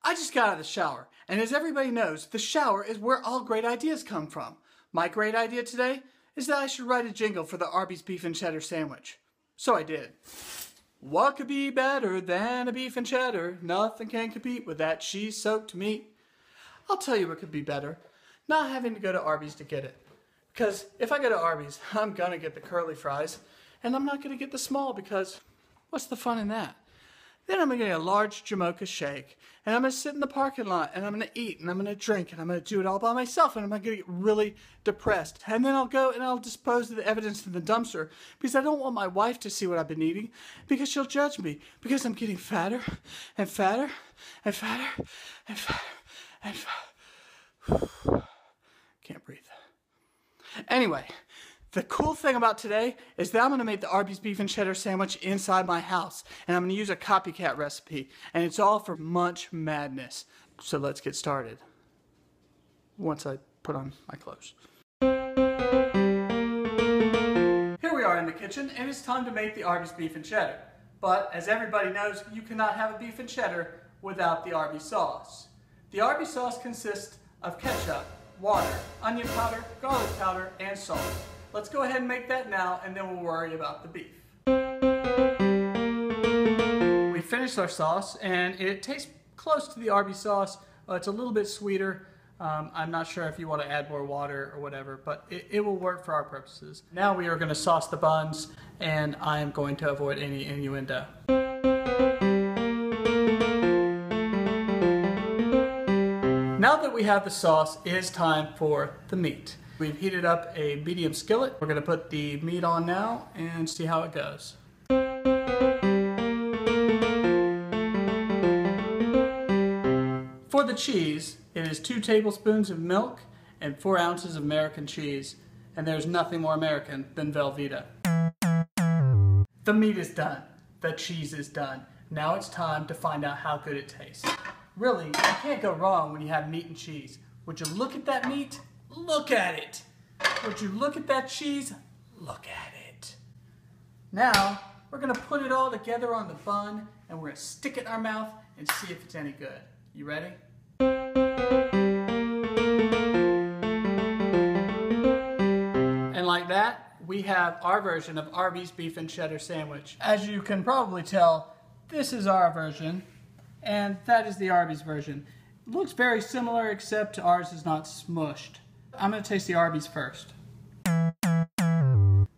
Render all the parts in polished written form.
I just got out of the shower, and as everybody knows, the shower is where all great ideas come from. My great idea today is that I should write a jingle for the Arby's beef and cheddar sandwich. So I did. What could be better than a beef and cheddar? Nothing can compete with that cheese-soaked meat. I'll tell you what could be better. Not having to go to Arby's to get it. Because if I go to Arby's, I'm going to get the curly fries, and I'm not going to get the small because what's the fun in that? Then I'm going to get a large Jamocha shake, and I'm going to sit in the parking lot, and I'm going to eat, and I'm going to drink, and I'm going to do it all by myself, and I'm going to get really depressed. And then I'll go and I'll dispose of the evidence in the dumpster because I don't want my wife to see what I've been eating because she'll judge me because I'm getting fatter and fatter and fatter and fatter and fatter. Can't breathe. Anyway. The cool thing about today is that I'm going to make the Arby's beef and cheddar sandwich inside my house. And I'm going to use a copycat recipe. And it's all for Munch madness. So let's get started. Once I put on my clothes. Here we are in the kitchen, and it's time to make the Arby's beef and cheddar. But as everybody knows, you cannot have a beef and cheddar without the Arby's sauce. The Arby's sauce consists of ketchup, water, onion powder, garlic powder, and salt. Let's go ahead and make that now, and then we'll worry about the beef. We finished our sauce, and it tastes close to the Arby's sauce. It's a little bit sweeter. I'm not sure if you want to add more water or whatever, but it will work for our purposes. Now we are going to sauce the buns, and I am going to avoid any innuendo. Now that we have the sauce, it is time for the meat. We've heated up a medium skillet. We're going to put the meat on now and see how it goes. For the cheese, it is 2 tablespoons of milk and 4 ounces of American cheese. And there's nothing more American than Velveeta. The meat is done. The cheese is done. Now it's time to find out how good it tastes. Really, you can't go wrong when you have meat and cheese. Would you look at that meat? Look at it. Would you look at that cheese? Look at it. Now, we're going to put it all together on the bun, and we're going to stick it in our mouth and see if it's any good. You ready? And like that, we have our version of Arby's beef and cheddar sandwich. As you can probably tell, this is our version, and that is the Arby's version. It looks very similar, except ours is not smushed. I'm going to taste the Arby's first. That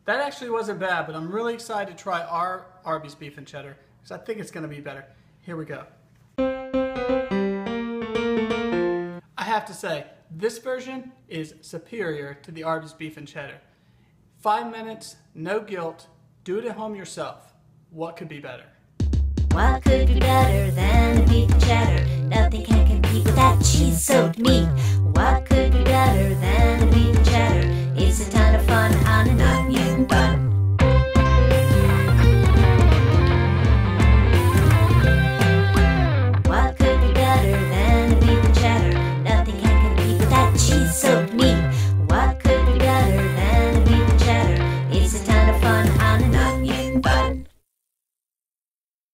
actually wasn't bad, but I'm really excited to try our Arby's beef and cheddar because I think it's going to be better. Here we go. I have to say, this version is superior to the Arby's beef and cheddar. 5 minutes, no guilt, do it at home yourself. What could be better? What could be better than a beef and cheddar? Nothing can compete with that cheese-soaked meat. What could be better than a beef